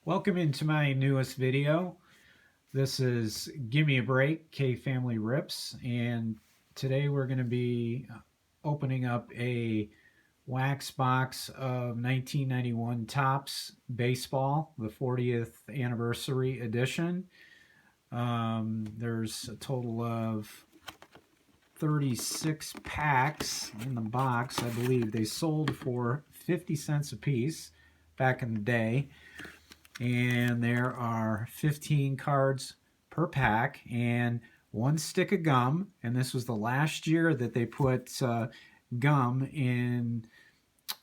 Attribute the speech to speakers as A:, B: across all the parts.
A: Welcome into my newest video. This is Gimme a Break, K Family Rips, and today we're going to be opening up a wax box of 1991 Topps Baseball, the 40th anniversary edition. There's a total of 36 packs in the box. I believe they sold for 50 cents a piece back in the day. And there are 15 cards per pack and one stick of gum. And this was the last year that they put gum in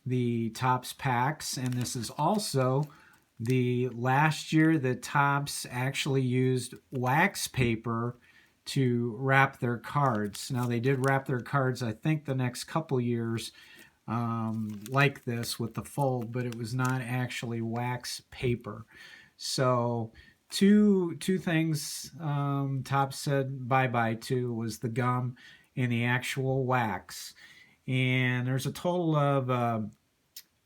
A: the Topps packs. And this is also the last year that Topps actually used wax paper to wrap their cards. Now, they did wrap their cards, I think, the next couple years like this with the fold, but it was not actually wax paper. So two things Topps said bye-bye to was the gum and the actual wax. And there's a total of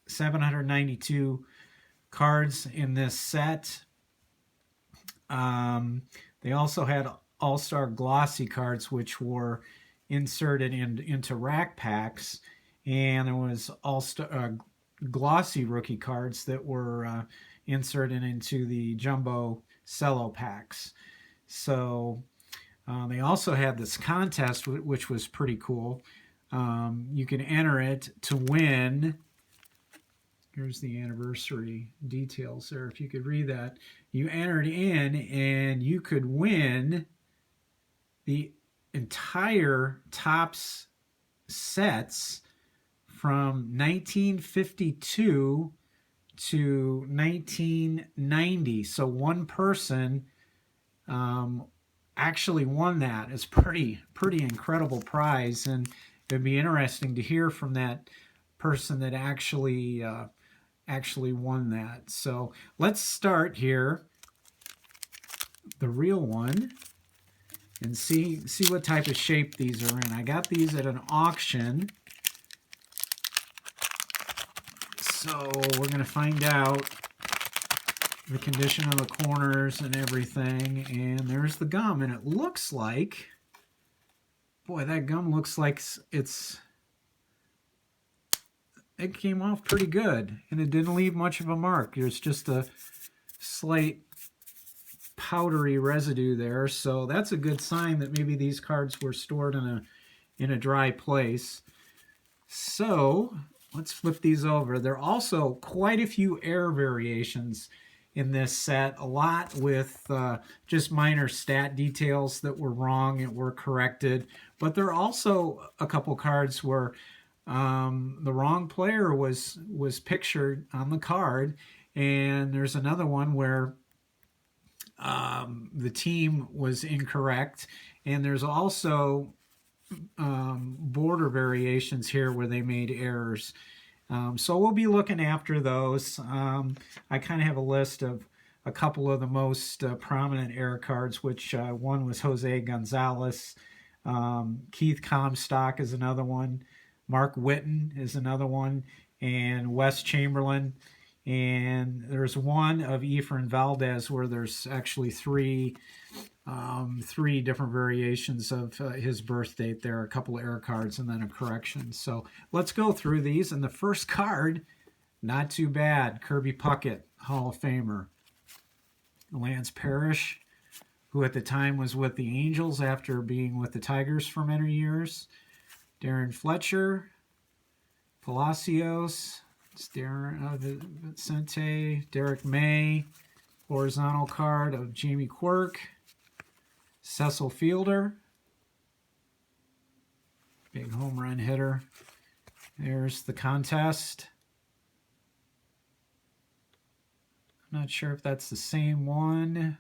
A: 792 cards in this set. They also had All-Star Glossy cards, which were inserted into rack packs. And there was All-Star Glossy rookie cards that were inserted into the jumbo cello packs. So they also had this contest, which was pretty cool. You can enter it to win. Here's the anniversary details there. If you could read that, you entered in and you could win the entire Topps sets from 1952 to 1990. So one person actually won that. It's pretty incredible prize, and it'd be interesting to hear from that person that actually won that. So let's start here, the real one, and see what type of shape these are in. I got these at an auction. So we're going to find out the condition of the corners and everything. And there's the gum. And it looks like, boy, that gum looks like it came off pretty good. And it didn't leave much of a mark. There's just a slight powdery residue there. So that's a good sign that maybe these cards were stored in a dry place. So let's flip these over. There are also quite a few error variations in this set, a lot with just minor stat details that were wrong and were corrected. But there are also a couple cards where the wrong player was pictured on the card, and there's another one where the team was incorrect, and there's also border variations here where they made errors. So we'll be looking after those. I kind of have a list of a couple of the most prominent error cards, which one was Jose Gonzalez. Keith Comstock is another one. Mark Whiten is another one. And Wes Chamberlain. And there's one of Efrain Valdez where there's actually three different variations of his birth date there, a couple of error cards and then a correction. So let's go through these. And the first card, not too bad, Kirby Puckett, Hall of Famer. Lance Parrish, who at the time was with the Angels after being with the Tigers for many years. Darren Fletcher, Palacios, Vicente, Derek May, horizontal card of Jamie Quirk, Cecil Fielder, big home run hitter. There's the contest. I'm not sure if that's the same one.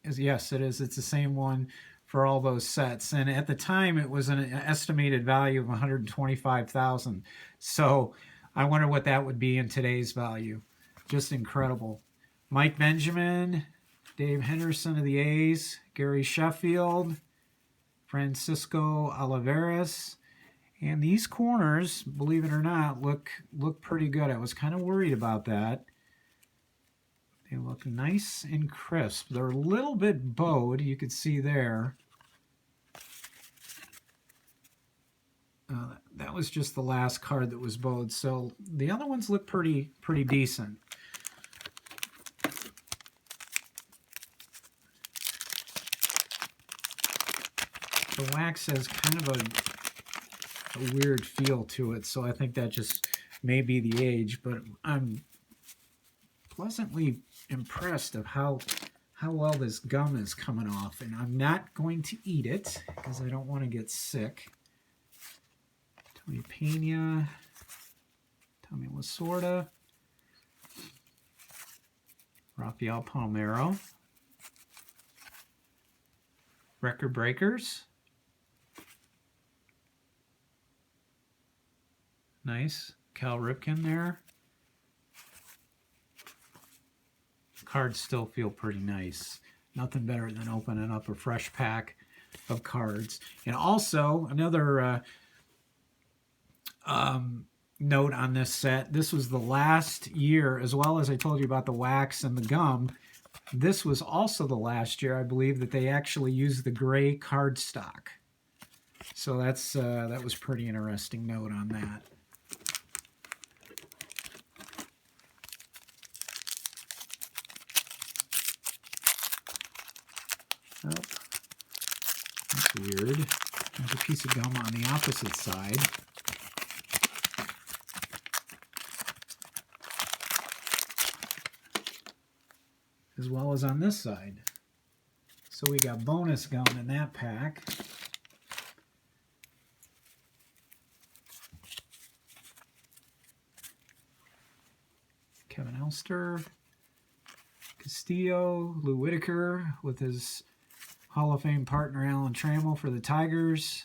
A: Yes, it is. It's the same one for all those sets. And at the time, it was an estimated value of $125,000. So I wonder what that would be in today's value. Just incredible. Mike Benjamin, Dave Henderson of the A's, Gary Sheffield, Francisco Olivares. And these corners, believe it or not, look pretty good. I was kind of worried about that. They look nice and crisp. They're a little bit bowed, you can see there. That was just the last card that was bowed, so the other ones look pretty decent. The wax has kind of a weird feel to it, so I think that just may be the age, but I'm pleasantly impressed of how well this gum is coming off, and I'm not going to eat it because I don't want to get sick. Tony Pena, Tommy Lasorda, Rafael Palmeiro, Record Breakers, nice, Cal Ripken there. Cards still feel pretty nice. Nothing better than opening up a fresh pack of cards. And also, another note on this set, this was the last year, as well as I told you about the wax and the gum, this was also the last year, I believe, that they actually used the gray cardstock. So that's that was pretty interesting note on that. Oh, that's weird. There's a piece of gum on the opposite side. As well as on this side. So we got bonus gum in that pack. Kevin Elster, Castillo, Lou Whitaker with his Hall of Fame partner Alan Trammell for the Tigers.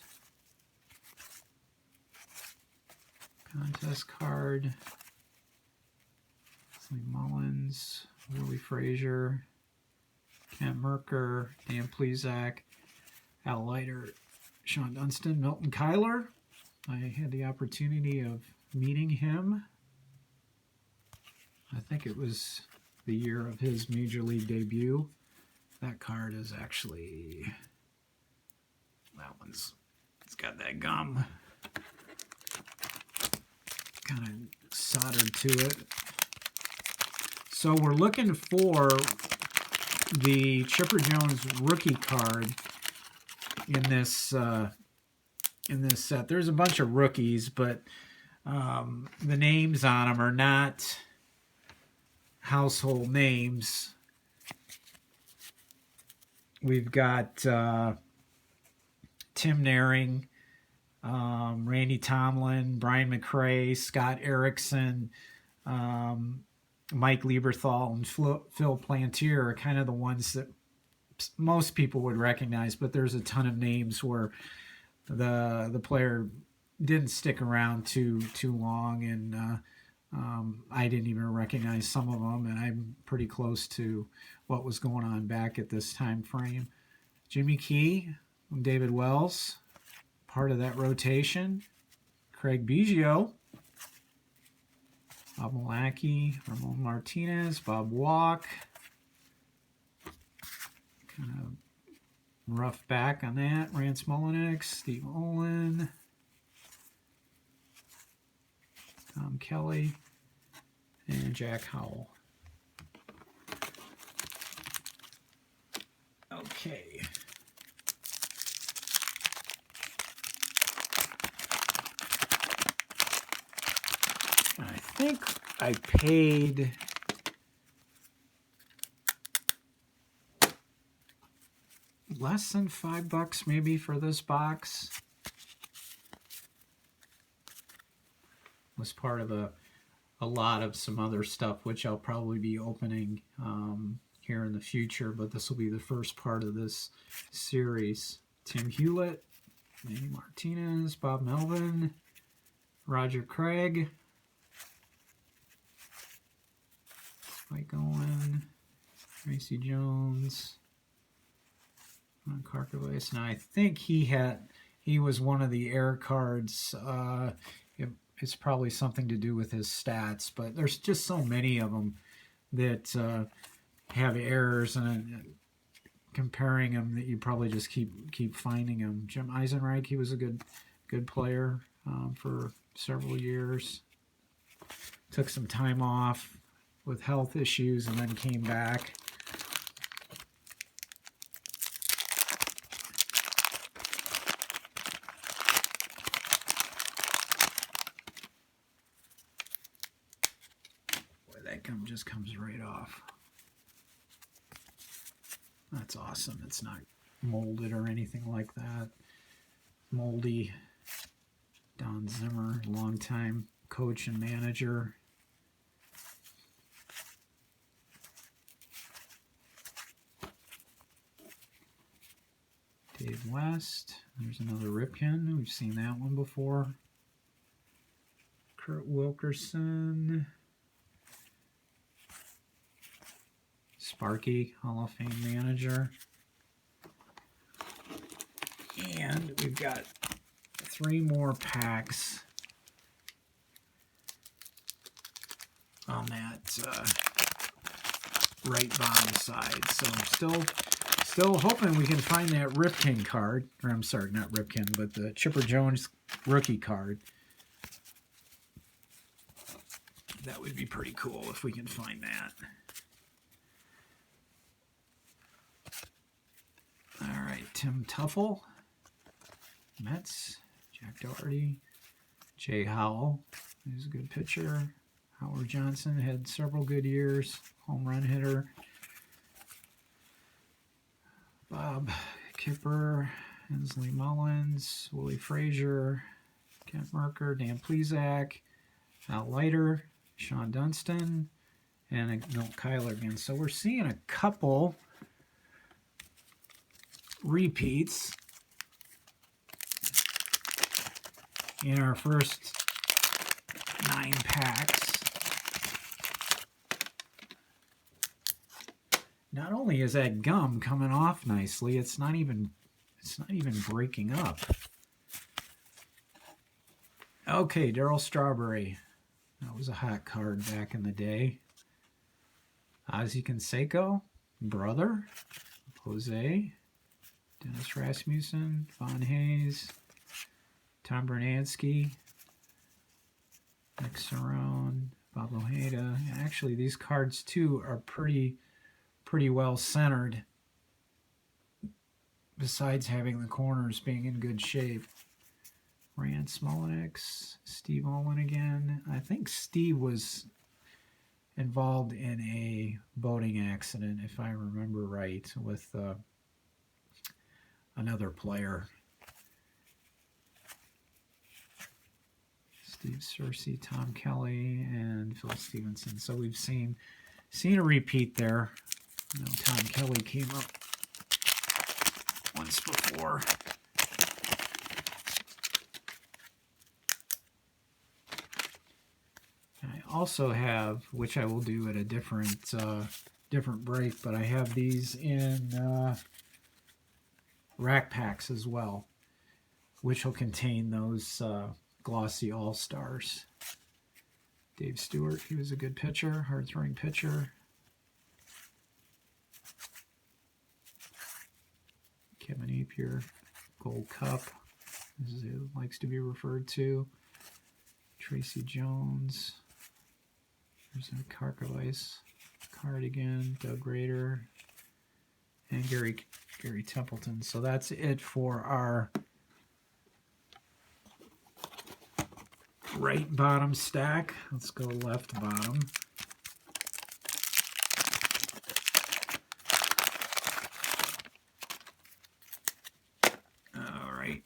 A: Contest card. Lee Mullins, Willie Frazier, Kent Merker, Dan Plesac, Al Leiter, Sean Dunston, Milton Kyler. I had the opportunity of meeting him. I think it was the year of his Major League debut. That card is actually, that one's, it's got that gum kind of soldered to it. So we're looking for the Chipper Jones rookie card in this set. There's a bunch of rookies, but the names on them are not household names. We've got Tim Naring, Randy Tomlin, Brian McRae, Scott Erickson, Mike Lieberthal, and Phil Plantier are kind of the ones that most people would recognize, but there's a ton of names where the player didn't stick around too long, and I didn't even recognize some of them, and I'm pretty close to what was going on back at this time frame. Jimmy Key, David Wells, part of that rotation. Craig Biggio, Bob Malachy, Ramon Martinez, Bob Walk. Kind of rough back on that. Rance Mullinick, Steve Olin, Tom Kelly, and Jack Howell. Okay. I think I paid less than $5 maybe for this box. Was part of a lot of some other stuff, which I'll probably be opening here in the future, but this will be the first part of this series. Tim Hewlett, Manny Martinez, Bob Melvin, Roger Craig, Spike Owen, Tracy Jones, Ron Karkovic. Now I think he was one of the air cards. It's probably something to do with his stats, but there's just so many of them that have errors and comparing them that you probably just keep finding them. Jim Eisenreich, he was a good player for several years. Took some time off with health issues and then came back. Boy, that gum just comes right off. That's awesome. It's not molded or anything like that. Moldy. Don Zimmer, longtime coach and manager. Dave West. There's another Ripken. We've seen that one before. Kurt Wilkerson. Sparky, Hall of Fame manager. And we've got 3 more packs on that right bottom side. So still hoping we can find that Ripken card. Or I'm sorry, not Ripken, but the Chipper Jones rookie card. That would be pretty cool if we can find that. All right, Tim Tuffle, Mets, Jack Doherty, Jay Howell, he's a good pitcher. Howard Johnson had several good years, home run hitter. Bob Kipper, Hensley Mullins, Willie Frazier, Kent Merker, Dan Plesac, Al Leiter, Sean Dunston, and Milt Kyler again. So we're seeing a couple repeats in our first 9 packs. Not only is that gum coming off nicely, it's not even breaking up. Okay, Darryl Strawberry. That was a hot card back in the day. Ozzie Canseco, brother, Jose, Dennis Rasmussen, Von Hayes, Tom Bernansky, Nick Cerrone, Bob Ojeda. Actually, these cards too are pretty well centered, besides having the corners being in good shape. Rand Smolenix, Steve Olin again. I think Steve was involved in a boating accident, if I remember right, with another player. Steve Searcy, Tom Kelly, and Phil Stevenson. So we've seen a repeat there. I know Tom Kelly came up once before. And I also have, which I will do at a different break, but I have these in rack packs as well, which will contain those glossy all-stars. Dave Stewart, he was a good pitcher, hard-throwing pitcher. Kevin Napier, Gold Cup, as it likes to be referred to. Tracy Jones. There's a Karkovice card again. Doug Rader. And Gary Templeton. So that's it for our right bottom stack. Let's go left bottom. All right.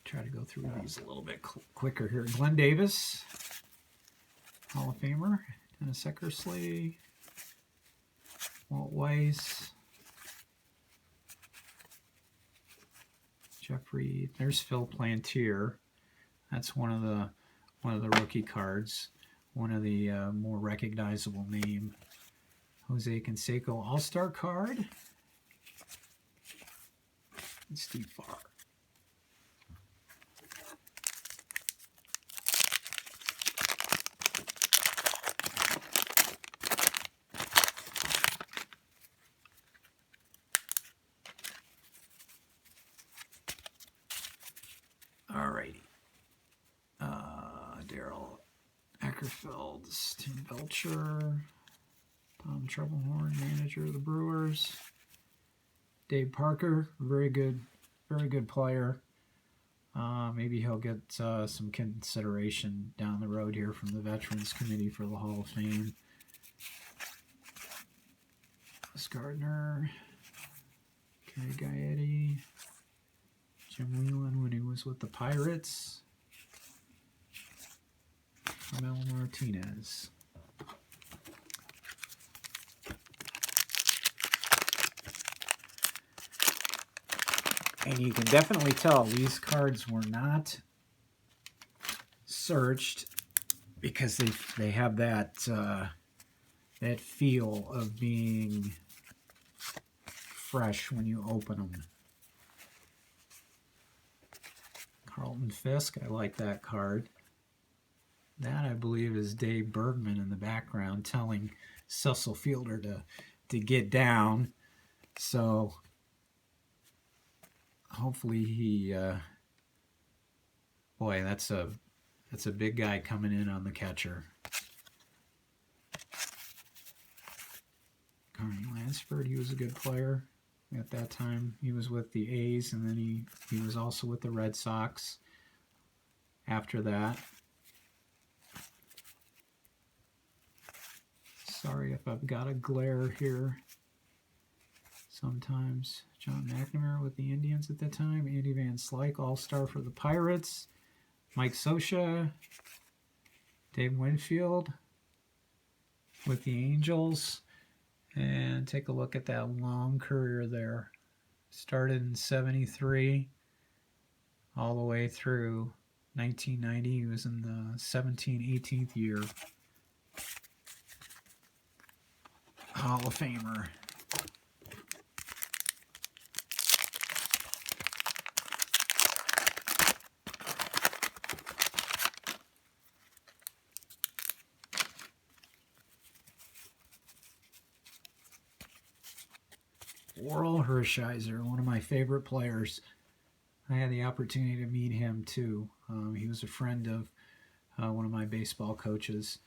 A: Try to go through these a little bit quicker here. Glenn Davis, Hall of Famer. Dennis Eckersley, Walt Weiss, Jeffrey. There's Phil Plantier. That's one of the rookie cards. One of the more recognizable name. Jose Canseco All-Star card. And Steve Farr. Daryl Eckerfeld, Tim Belcher, Tom Troublehorn, manager of the Brewers. Dave Parker, very good player. Maybe he'll get some consideration down the road here from the Veterans Committee for the Hall of Fame. Chris Gardner, Gary Gaetti, Jim Whelan when he was with the Pirates, Carmelo Martinez. And you can definitely tell these cards were not searched because they have that that feel of being fresh when you open them. Carlton Fisk, I like that card. That, I believe, is Dave Bergman in the background telling Cecil Fielder to get down. So hopefully he boy, that's a big guy coming in on the catcher. Carney Lansford, he was a good player at that time. He was with the A's, and then he was also with the Red Sox after that. Sorry if I've got a glare here sometimes. John McNamara with the Indians at that time. Andy Van Slyke, all-star for the Pirates. Mike Scioscia. Dave Winfield with the Angels. And take a look at that long career there. Started in 73 all the way through 1990. He was in the 18th year. Hall of Famer. Orel Hershiser, one of my favorite players. I had the opportunity to meet him too. He was a friend of one of my baseball coaches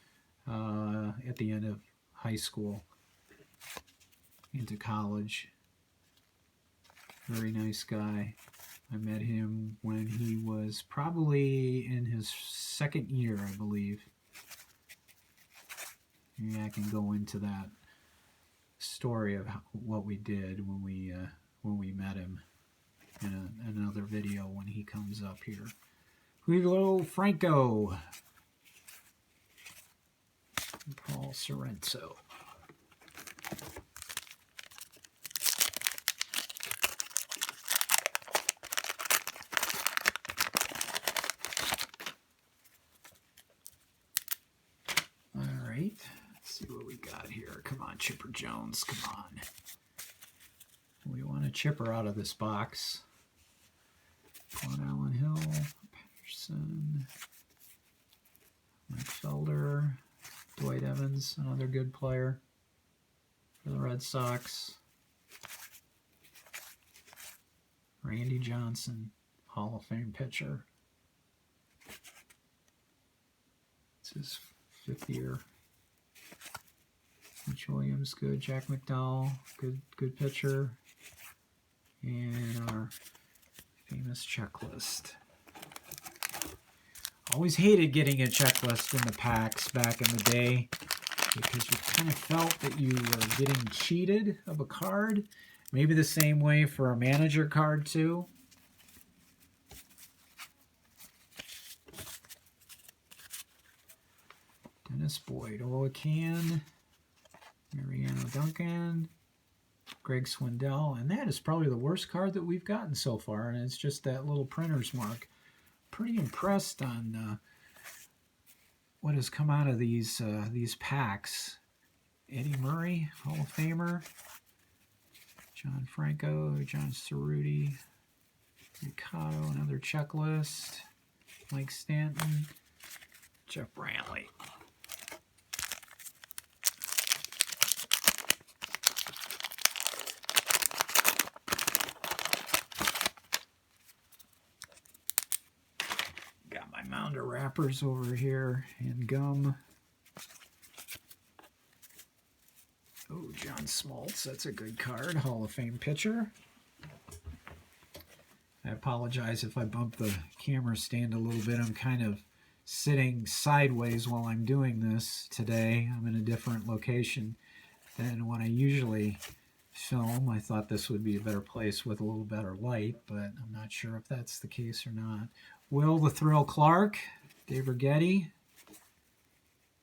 A: at the end of high school into college. Very nice guy. I met him when he was probably in his second year, I believe. Maybe I can go into that story of what we did when we met him in another video when he comes up here. Julio Franco, Paul Sorrento. All right. See what we got here. Come on, Chipper Jones. Come on. We want a chipper out of this box. Quan Allen Hill, Patterson, Mike Felder, Dwight Evans, another good player for the Red Sox. Randy Johnson, Hall of Fame pitcher. It's his 5th year. Mitch Williams, good. Jack McDowell, good pitcher. And our famous checklist. Always hated getting a checklist in the packs back in the day because you kind of felt that you were getting cheated of a card. Maybe the same way for a manager card too. Dennis Boyd, Olacan, Mariano Duncan, Greg Swindell, and that is probably the worst card that we've gotten so far, and it's just that little printer's mark. Pretty impressed on what has come out of these packs. Eddie Murray, Hall of Famer, John Franco, John Cerruti, Ricardo, another checklist, Mike Stanton, Jeff Brantley. got my mound of wrappers over here and gum. Oh, John Smoltz, that's a good card. Hall of Fame pitcher. I apologize if I bump the camera stand a little bit. I'm kind of sitting sideways while I'm doing this today. I'm in a different location than when I usually film. I thought this would be a better place with a little better light, but I'm not sure if that's the case or not. Will the Thrill Clark, Dave Righetti,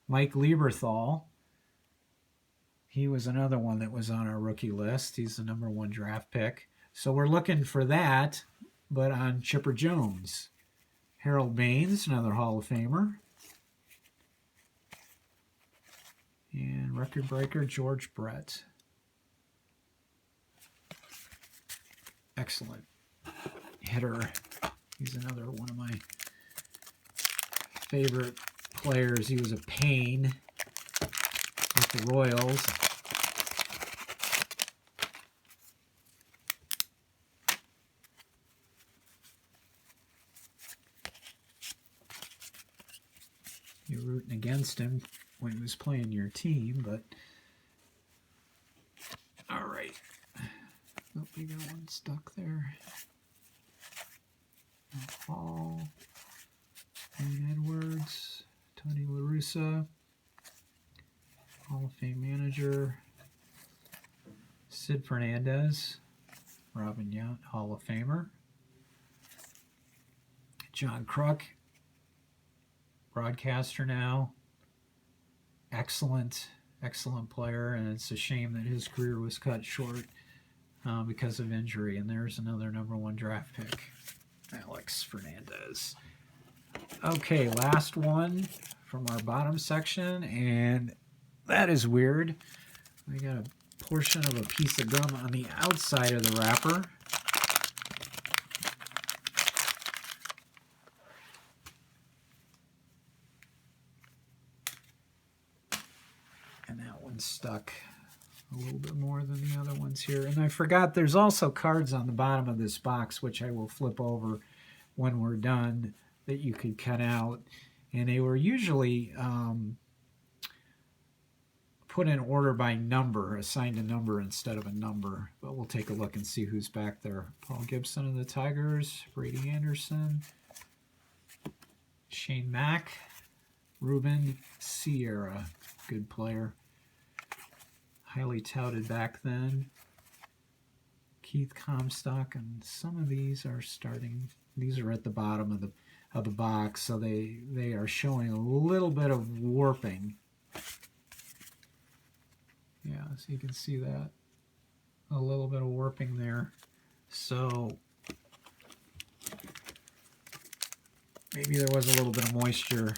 A: Mike Lieberthal. He was another one that was on our rookie list. He's the #1 draft pick. So we're looking for that, but on Chipper Jones. Harold Baines, another Hall of Famer. And record breaker George Brett. Excellent hitter. He's another one of my favorite players. He was a pain with the Royals. You're rooting against him when he was playing your team, but all right. Oh, we got one stuck there. Hall, Wayne Edwards, Tony La Russa, Hall of Fame manager, Sid Fernandez, Robin Yount, Hall of Famer, John Kruk, broadcaster now, excellent player, and it's a shame that his career was cut short because of injury. And there's another #1 draft pick, Alex Fernandez. Okay, last one from our bottom section, and that is weird. We got a portion of a piece of gum on the outside of the wrapper. And that one's stuck a little bit more than the other ones here. And I forgot there's also cards on the bottom of this box, which I will flip over when we're done, that you could cut out. And they were usually put in order by number, assigned a number instead of a number. But we'll take a look and see who's back there. Paul Gibson of the Tigers, Brady Anderson, Shane Mack, Ruben Sierra, good player. Highly touted back then. Keith Comstock, and some of these are starting. These are at the bottom of the box, so they are showing a little bit of warping. Yeah, so you can see that, a little bit of warping there. So maybe there was a little bit of moisture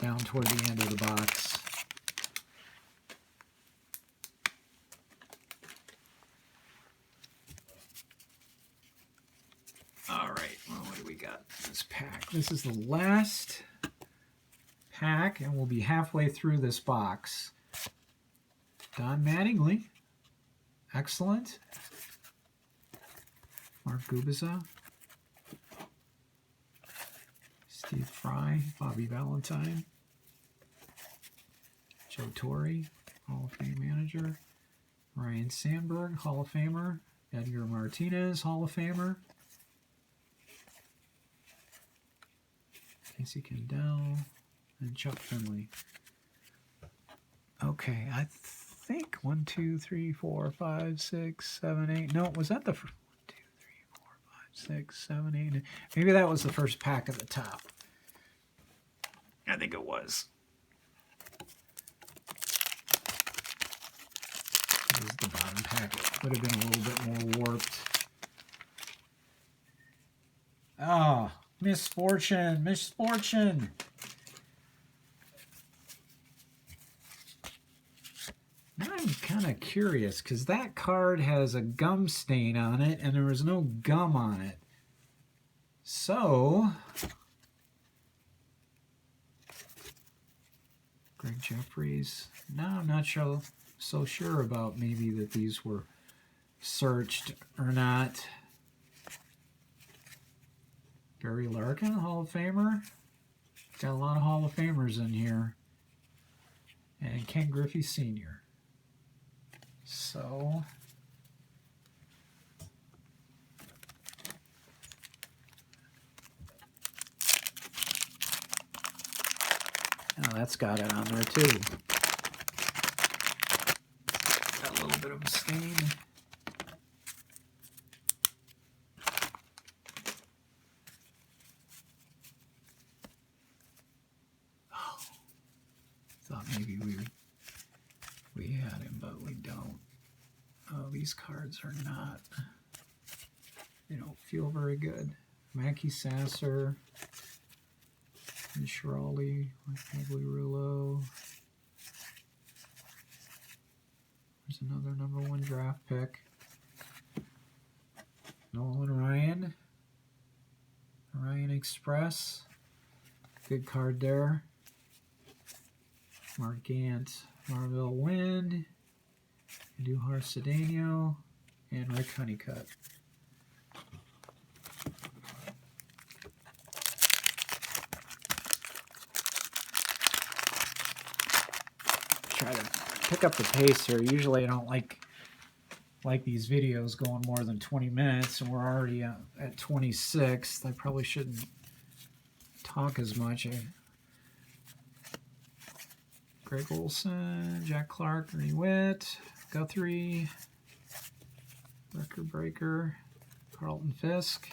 A: down toward the end of the box. All right, well, what do we got in this pack? This is the last pack, and we'll be halfway through this box. Don Mattingly, excellent. Mark Gubicza, Steve Fry, Bobby Valentine, Joe Torre, Hall of Fame manager, Ryan Sandberg, Hall of Famer, Edgar Martinez, Hall of Famer, Casey Kendall, and Chuck Finley. Okay, I think 1, 2, 3, 4, 5, 6, 7, 8. No, was that the first? 1, 2, 3, 4, 5, 6, 7, 8. Maybe that was the first pack at the top. I think it was. This is the bottom pack. It could have been a little bit more warped. Ah, misfortune, misfortune. Now I'm kind of curious, because that card has a gum stain on it, and there was no gum on it. So, Greg Jeffries. Now I'm not so sure about maybe that these were searched or not. Gary Larkin, Hall of Famer. Got a lot of Hall of Famers in here. And Ken Griffey Sr. So, oh, that's got it on there too. Got a little bit of a stain. Oh, thought maybe we had him, but we don't. Oh, these cards are not. They don't feel very good. Mackey Sasser. And Schiraldi, Pagliarulo. There's another #1 draft pick. Nolan Ryan. Ryan Express. Good card there. Mark Gant. Marvell Wind. Eduard Cedeno. And Rick Honeycutt. Try to pick up the pace here. Usually I don't like these videos going more than 20 minutes, and we're already at 26. I probably shouldn't talk as much. Greg Olson, Jack Clark, Ernie Witt, Guthrie, Record Breaker, Carlton Fisk,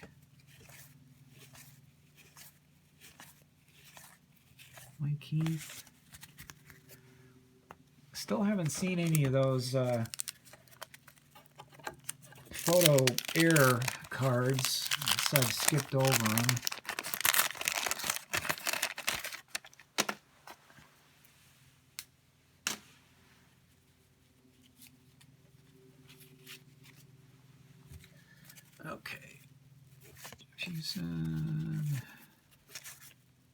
A: Mike Keith. Still haven't seen any of those photo error cards, so I've skipped over them. Okay. Jason,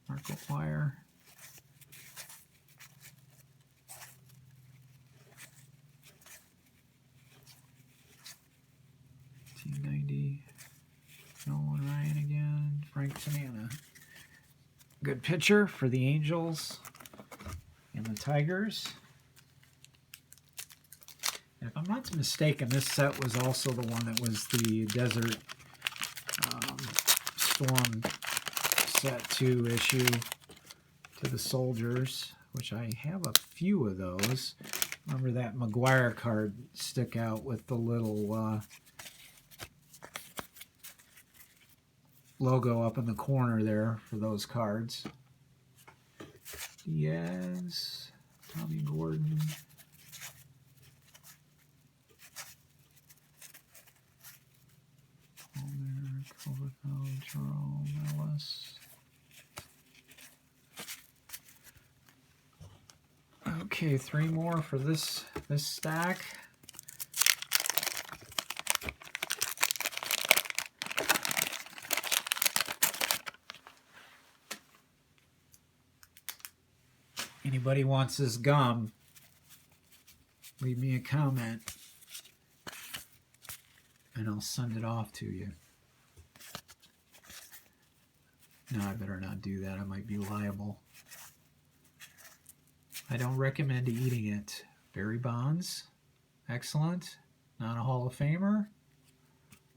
A: Mark McGuire. T90. Nolan Ryan again. Frank Tanana. Good pitcher for the Angels and the Tigers. And if I'm not mistaken, this set was also the one that was the Desert Storm set 2 issue to the Soldiers, which I have a few of those. Remember that McGuire card stick out with the little logo up in the corner there for those cards. Diaz, Tommy Gordon. Palmer, Culverfeld, Jerome Ellis. Okay, 3 more for this stack. Anybody wants this gum, leave me a comment and I'll send it off to you. No, I better not do that. I might be liable. I don't recommend eating it. Barry Bonds, excellent. Not a Hall of Famer.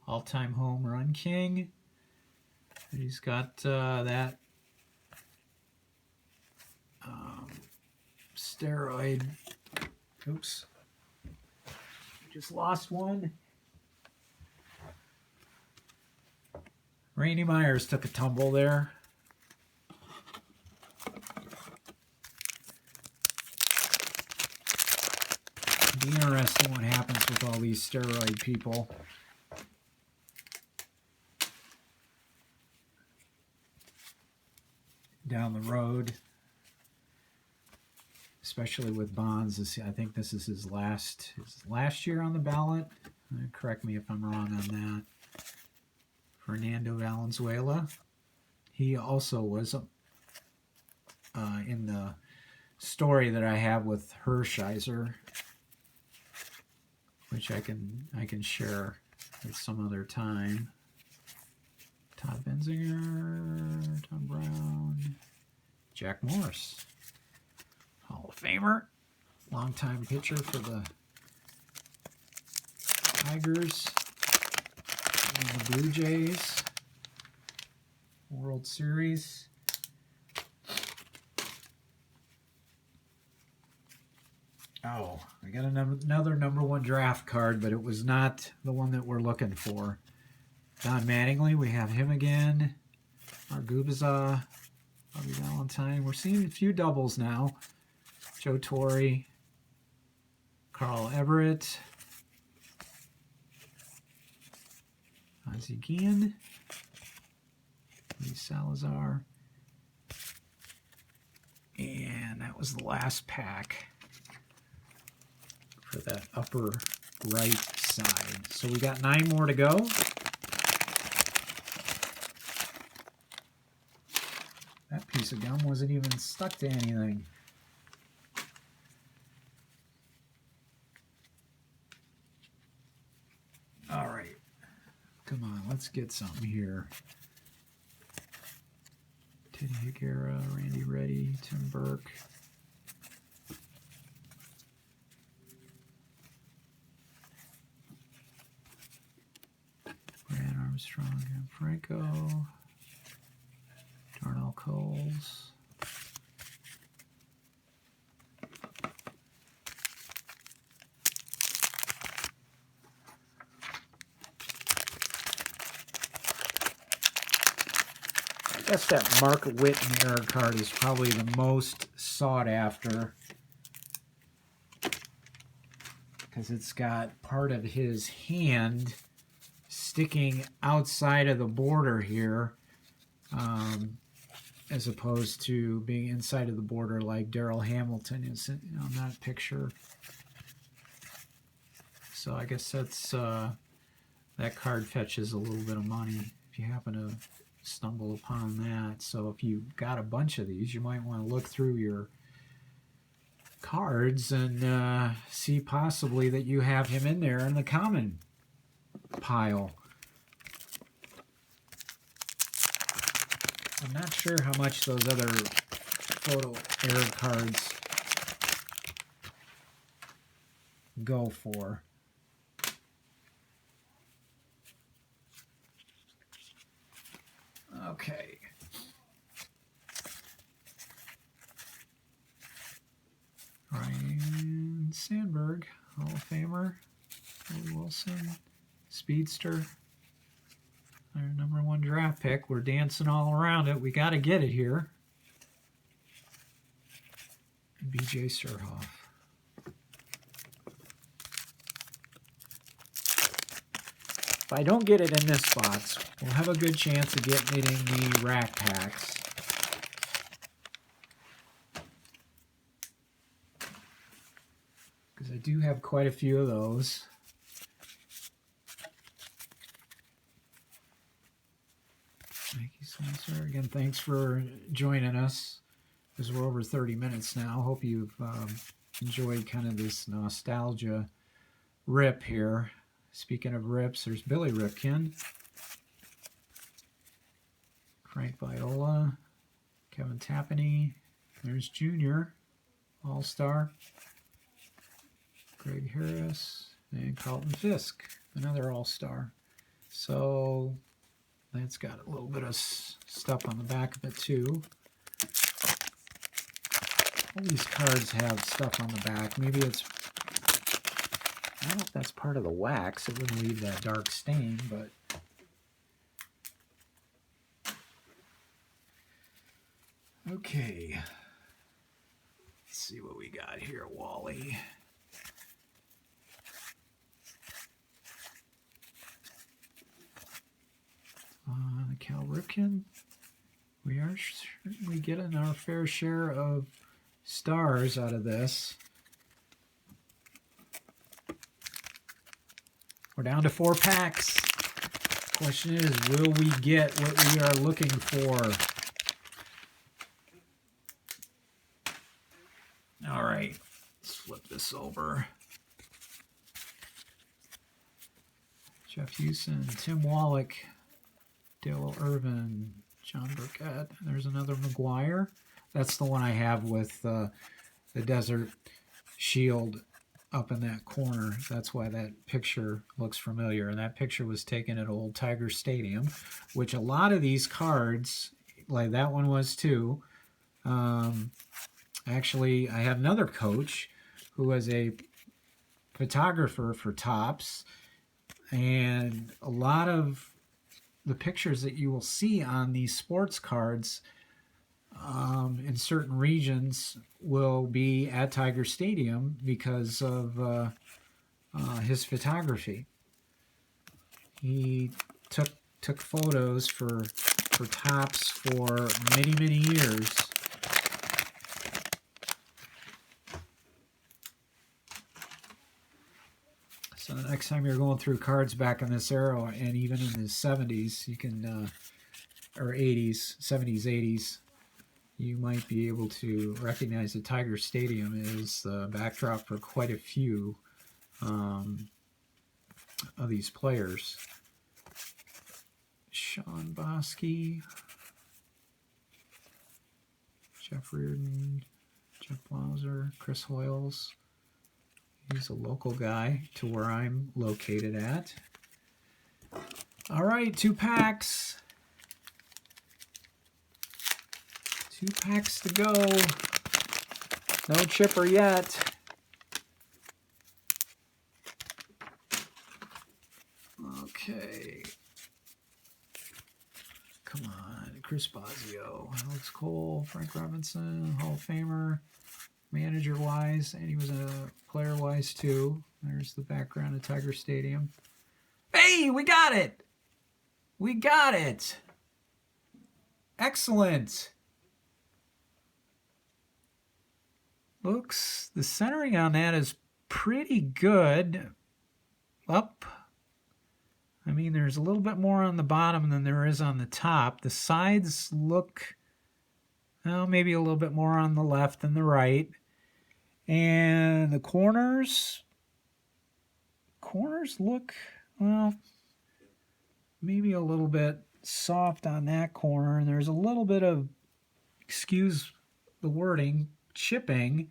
A: All-time home run king. He's got that steroid. Oops. Just lost one. Randy Myers took a tumble there. It'd be interesting what happens with all these steroid people. Down the road. Especially with Bonds. I think this is his last year on the ballot. Correct me if I'm wrong on that. Fernando Valenzuela. He also was in the story that I have with Hershiser, which I can share at some other time. Todd Benzinger, Tom Brown, Jack Morris, Hall of Famer, longtime pitcher for the Tigers and the Blue Jays, World Series. Oh, I got another #1 draft card, but it was not the one that we're looking for. Don Mattingly, we have him again. Mark Gubicza, Bobby Valentine. We're seeing a few doubles now. Joe Torre, Carl Everett, Ozzie Guillen, Lee Salazar, and that was the last pack for that upper right side. So we got 9 more to go. That piece of gum wasn't even stuck to anything. All right. Come on, let's get something here. Teddy Higuera, Randy Reddy, Tim Burke. Brad Armstrong and Franco. Darnell Coles. I guess that Mark Whiten error card is probably the most sought after because it's got part of his hand sticking outside of the border here. As opposed to being inside of the border like Darrell Hamilton is on that picture. So I guess that's that card fetches a little bit of money if you happen to stumble upon that. So if you got a bunch of these, you might want to look through your cards and see possibly that you have him in there in the common pile. I'm not sure how much those other photo error cards go for. Okay. Ryan Sandberg, Hall of Famer. Willie Wilson, Speedster. Our #1 draft pick. We're dancing all around it. We got to get it here. BJ Surhoff. If I don't get it in this box, we'll have a good chance of getting it in the rack packs. Because I do have quite a few of those. Thank you, Spencer. Again, thanks for joining us, because we're over 30 minutes now. Hope you've enjoyed kind of this nostalgia rip here. Speaking of rips, there's Billy Ripken, Frank Viola, Kevin Tapani, there's Junior, All-Star, Greg Harris, and Carlton Fisk, another All-Star. So that's got a little bit of stuff on the back of it too. All these cards have stuff on the back. Maybe it's, I don't know if that's part of the wax. It wouldn't leave that dark stain, but okay. Let's see what we got here, Wally. Cal Ripken. We are certainly getting our fair share of stars out of this. We're down to 4 packs. Question is, will we get what we are looking for? All right, let's flip this over. Jeff Houston, Tim Wallach, Dale Irvin, John Burkett. There's another McGuire. That's the one I have with the Desert Shield up in that corner. That's why that picture looks familiar. And that picture was taken at Old Tiger Stadium, which a lot of these cards, like that one was too. Actually, I have another coach who was a photographer for Topps, and a lot of the pictures that you will see on these sports cards in certain regions will be at Tiger Stadium because of his photography. He took photos for Topps for many years. So the next time you're going through cards back in this era, and even in the 70s, you can, or 80s, 70s, 80s, you might be able to recognize that Tiger Stadium is the backdrop for quite a few of these players. Sean Bosky, Jeff Reardon, Jeff Blauser, Chris Hoyles. He's a local guy to where I'm located at. All right, 2 packs. 2 packs to go. No chipper yet. Okay. Come on. Chris Bosio, Alex Cole, Frank Robinson, Hall of Famer. Manager-wise, and he was a player-wise too. There's the background of Tiger Stadium. Hey, we got it! We got it! Excellent! Looks, the centering on that is pretty good. Up. I mean, there's a little bit more on the bottom than there is on the top. The sides look, well, maybe a little bit more on the left than the right. And the corners look, well, maybe a little bit soft on that corner. And there's a little bit of, excuse the wording, chipping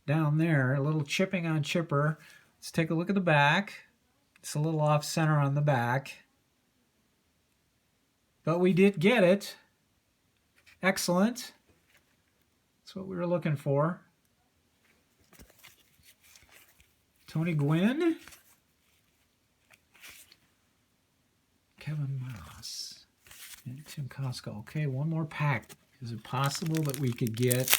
A: down there. A little chipping on chipper. Let's take a look at the back. It's a little off center on the back. But we did get it. Excellent. That's what we were looking for. Tony Gwynn. Kevin Moss. And Tim Costco. Okay, one more pack. Is it possible that we could get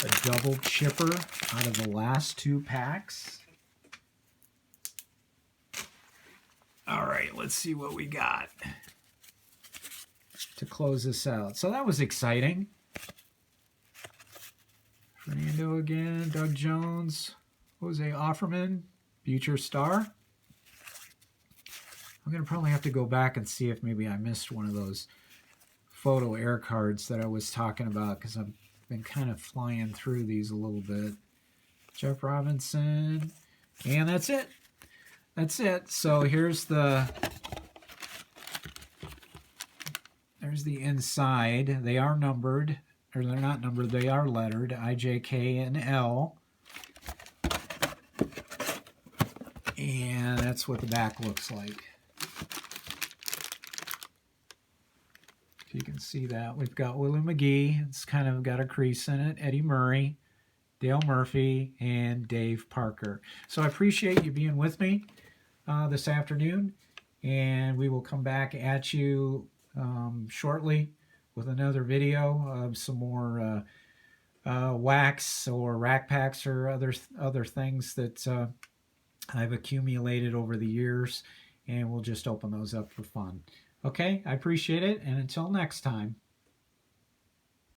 A: a double chipper out of the last 2 packs? All right, let's see what we got to close this out. So that was exciting. Fernando again, Doug Jones, Jose Offerman, future star. I'm going to probably have to go back and see if maybe I missed one of those photo air cards that I was talking about, because I've been kind of flying through these a little bit. Jeff Robinson, and that's it. That's it. So there's the inside. They are numbered. Or they're not numbered, they are lettered, I, J, K, and L. And that's what the back looks like. If you can see that, we've got Willie McGee. It's kind of got a crease in it. Eddie Murray, Dale Murphy, and Dave Parker. So I appreciate you being with me this afternoon. And we will come back at you shortly with another video of some more wax or rack packs or other things that I've accumulated over the years, and we'll just open those up for fun. Okay, I appreciate it, and until next time.